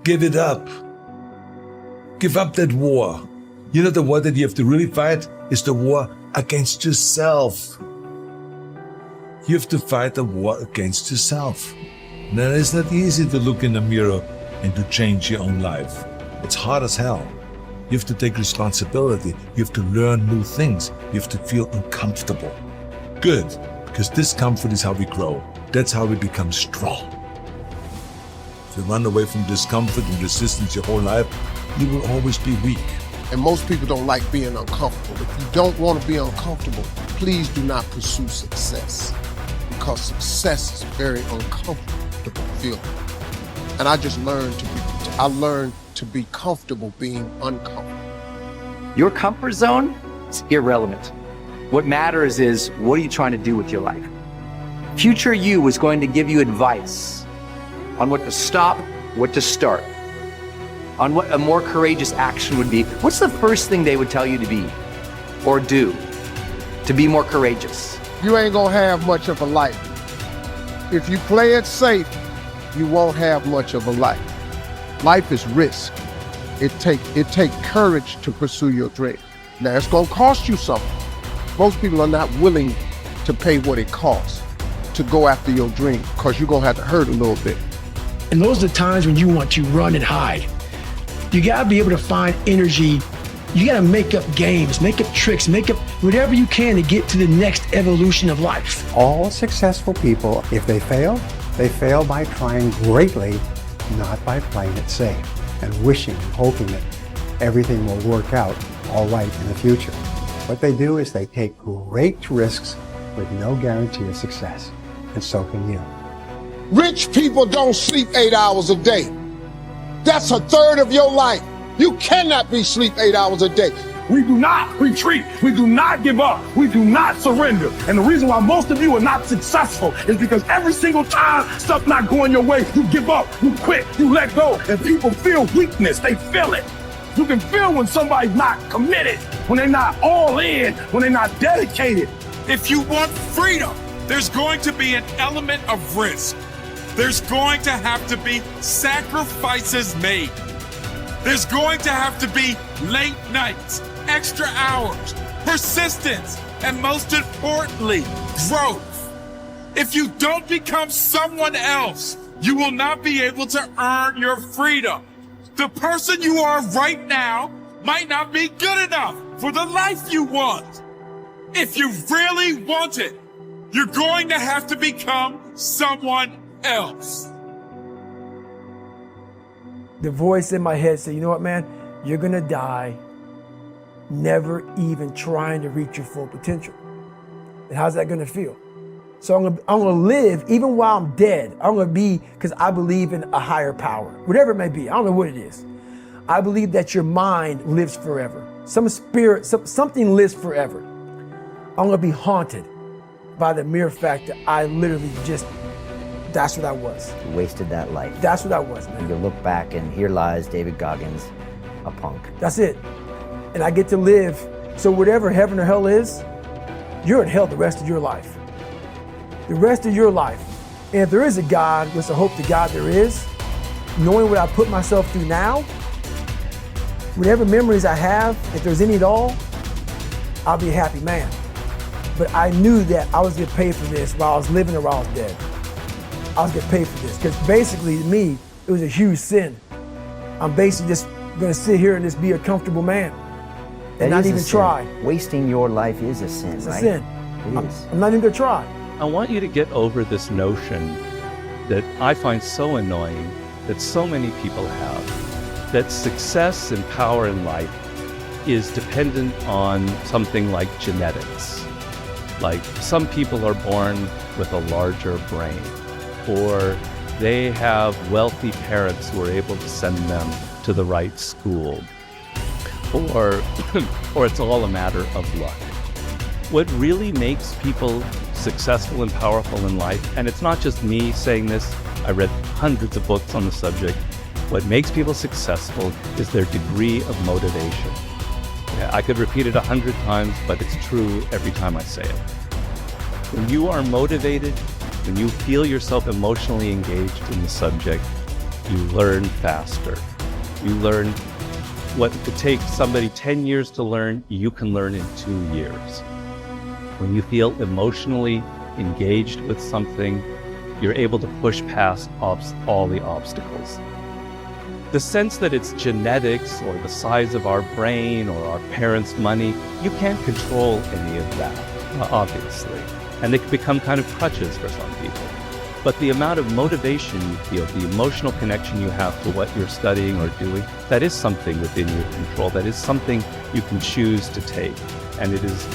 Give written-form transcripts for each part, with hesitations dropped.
Give it up. Give up that war. You know, the war that you have to really fight is the war against yourself. You have to fight a war against yourself. Now, it's not easy to look in the mirror and to change your own life. It's hard as hell. You have to take responsibility. You have to learn new things. You have to feel uncomfortable. Good, because discomfort is how we grow. That's how we become strong. If you run away from discomfort and resistance your whole life, you will always be weak. And most people don't like being uncomfortable. If you don't want to be uncomfortable, please do not pursue success, because success is a very uncomfortable feeling. And I learned to be comfortable being uncomfortable. Your comfort zone is irrelevant. What matters is, what are you trying to do with your life? Future you is going to give you advice on what to stop, what to start, on what a more courageous action would be. What's the first thing they would tell you to be or do to be more courageous? You ain't gonna have much of a life. If you play it safe, you won't have much of a life. Life is risk. It take courage to pursue your dream. Now, it's gonna cost you something. Most people are not willing to pay what it costs to go after your dream, because you're gonna have to hurt a little bit. And those are the times when you want to run and hide. You gotta be able to find energy. You gotta make up games, make up tricks, make up whatever you can to get to the next evolution of life. All successful people, if they fail by trying greatly, not by playing it safe and wishing and hoping that everything will work out all right in the future. What they do is they take great risks with no guarantee of success, and so can you. Rich people don't sleep 8 hours a day. That's a third of your life. You cannot be sleep 8 hours a day. We do not retreat. We do not give up. We do not surrender. And the reason why most of you are not successful is because every single time stuff's not going your way, you give up, you quit, you let go. And people feel weakness. They feel it. You can feel when somebody's not committed, when they're not all in, when they're not dedicated. If you want freedom, there's going to be an element of risk. There's going to have to be sacrifices made. There's going to have to be late nights, extra hours, persistence, and most importantly, growth. If you don't become someone else, you will not be able to earn your freedom. The person you are right now might not be good enough for the life you want. If you really want it, you're going to have to become someone else. The voice in my head said, you know what, man? You're gonna die never even trying to reach your full potential. And how's that gonna feel? So I'm gonna live even while I'm dead. I'm gonna be, because I believe in a higher power, whatever it may be. I don't know what it is. I believe that your mind lives forever. Some spirit, something lives forever. I'm gonna be haunted by the mere fact that I literally just, that's what I was. You wasted that life. That's what I was, man. You look back and here lies David Goggins, a punk. That's it. And I get to live, so whatever heaven or hell is, you're in hell the rest of your life. The rest of your life. And if there is a God, which I hope to God there is, knowing what I put myself through now, whatever memories I have, if there's any at all, I'll be a happy man. But I knew that I was getting paid for this while I was living or while I was dead. I was getting paid for this, because basically to me, it was a huge sin. I'm basically just gonna sit here and just be a comfortable man and not even try. Wasting your life is a sin, It's right? a sin. It is. I'm not even gonna try. I want you to get over this notion that I find so annoying that so many people have, that success and power in life is dependent on something like genetics. Like some people are born with a larger brain, or they have wealthy parents who are able to send them to the right school, or it's all a matter of luck. What really makes people successful and powerful in life, and it's not just me saying this, I read hundreds of books on the subject, what makes people successful is their degree of motivation. Yeah, I could repeat it 100 times, but it's true every time I say it. When you are motivated, when you feel yourself emotionally engaged in the subject, you learn faster. You learn what could take somebody 10 years to learn, you can learn in 2 years. When you feel emotionally engaged with something, you're able to push past all the obstacles. The sense that it's genetics or the size of our brain or our parents' money, you can't control any of that, obviously. And they can become kind of crutches for some people. But the amount of motivation you feel, the emotional connection you have to what you're studying or doing, that is something within your control. That is something you can choose to take. And it is,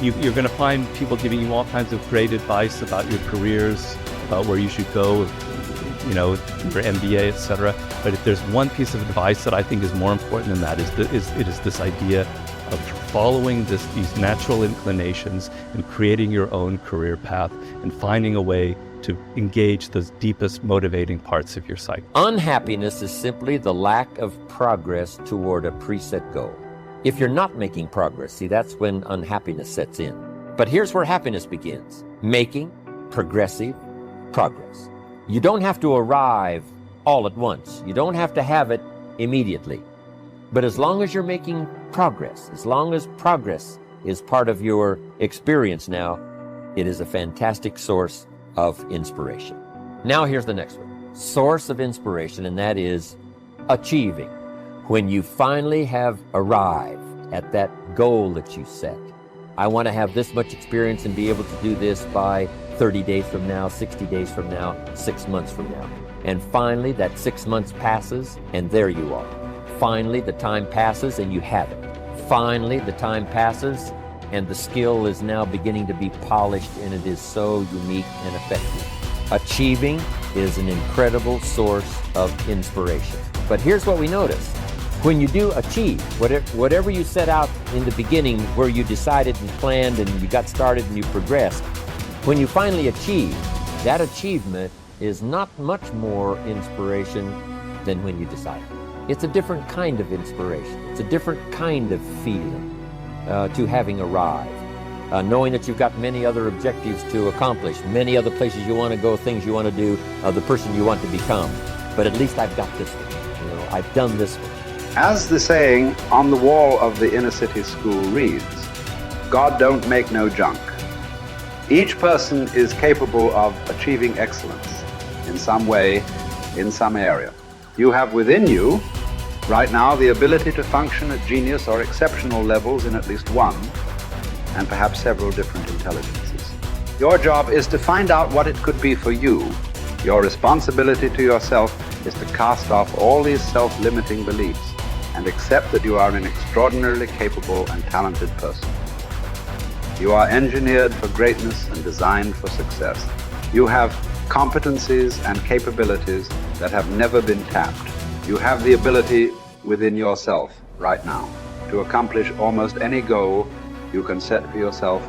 you're going to find people giving you all kinds of great advice about your careers, about where you should go, you know, your MBA, etc. But if there's one piece of advice that I think is more important than that, it is this idea of following these natural inclinations and creating your own career path and finding a way to engage those deepest motivating parts of your psyche. Unhappiness is simply the lack of progress toward a preset goal. If you're not making progress, see, that's when unhappiness sets in. But here's where happiness begins: making progressive progress. You don't have to arrive all at once. You don't have to have it immediately. But as long as you're making progress, as long as progress is part of your experience now, it is a fantastic source of inspiration. Now here's the next one. Source of inspiration, and that is achieving. When you finally have arrived at that goal that you set. I want to have this much experience and be able to do this by 30 days from now, 60 days from now, 6 months from now. And finally, that 6 months passes, and there you are. Finally, the time passes, and you have it. Finally, the time passes, and the skill is now beginning to be polished, and it is so unique and effective. Achieving is an incredible source of inspiration. But here's what we notice. When you do achieve, whatever you set out in the beginning, where you decided and planned and you got started and you progressed, when you finally achieve, that achievement is not much more inspiration than when you decided. It's a different kind of inspiration. It's a different kind of feeling to having arrived. Knowing that you've got many other objectives to accomplish, many other places you want to go, things you want to do, the person you want to become. But at least I've got this one. You know, I've done this one. As the saying on the wall of the inner city school reads, God don't make no junk. Each person is capable of achieving excellence in some way, in some area. You have within you, right now, the ability to function at genius or exceptional levels in at least one, and perhaps several different intelligences. Your job is to find out what it could be for you. Your responsibility to yourself is to cast off all these self-limiting beliefs and accept that you are an extraordinarily capable and talented person. You are engineered for greatness and designed for success. You have competencies and capabilities that have never been tapped. You have the ability within yourself right now to accomplish almost any goal you can set for yourself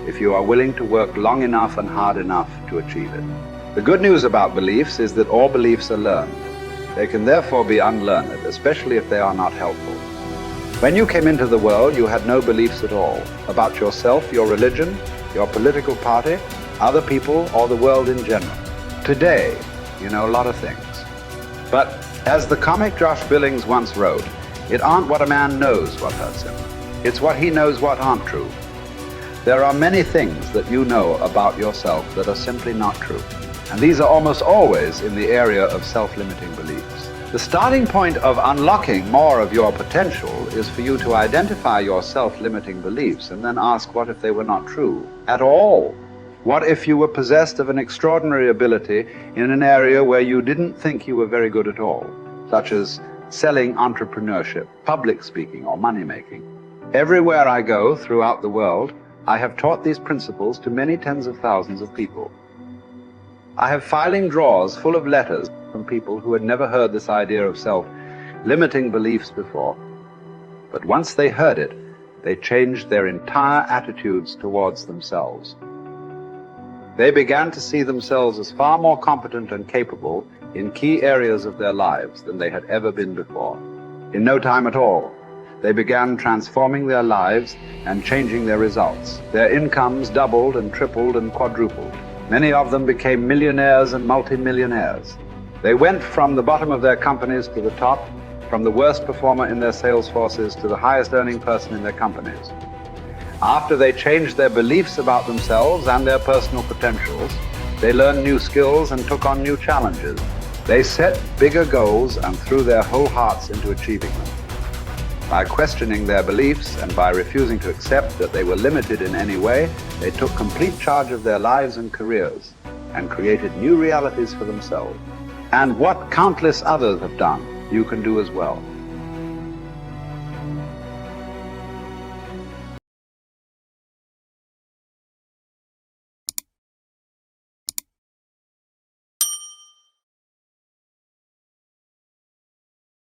if you are willing to work long enough and hard enough to achieve it. The good news about beliefs is that all beliefs are learned. They can therefore be unlearned, especially if they are not helpful. When you came into the world, you had no beliefs at all about yourself, your religion, your political party, other people, or the world in general. Today, you know a lot of things. But as the comic Josh Billings once wrote, it aren't what a man knows what hurts him. It's what he knows what aren't true. There are many things that you know about yourself that are simply not true. And these are almost always in the area of self-limiting beliefs. The starting point of unlocking more of your potential is for you to identify your self-limiting beliefs and then ask, what if they were not true at all? What if you were possessed of an extraordinary ability in an area where you didn't think you were very good at all, such as selling, entrepreneurship, public speaking, or money-making? Everywhere I go throughout the world, I have taught these principles to many tens of thousands of people. I have filing drawers full of letters from people who had never heard this idea of self-limiting beliefs before. But once they heard it, they changed their entire attitudes towards themselves. They began to see themselves as far more competent and capable in key areas of their lives than they had ever been before. In no time at all, they began transforming their lives and changing their results. Their incomes doubled and tripled and quadrupled. Many of them became millionaires and multimillionaires. They went from the bottom of their companies to the top, from the worst performer in their sales forces to the highest earning person in their companies. After they changed their beliefs about themselves and their personal potentials, they learned new skills and took on new challenges. They set bigger goals and threw their whole hearts into achieving them. By questioning their beliefs and by refusing to accept that they were limited in any way, they took complete charge of their lives and careers and created new realities for themselves. And what countless others have done, you can do as well.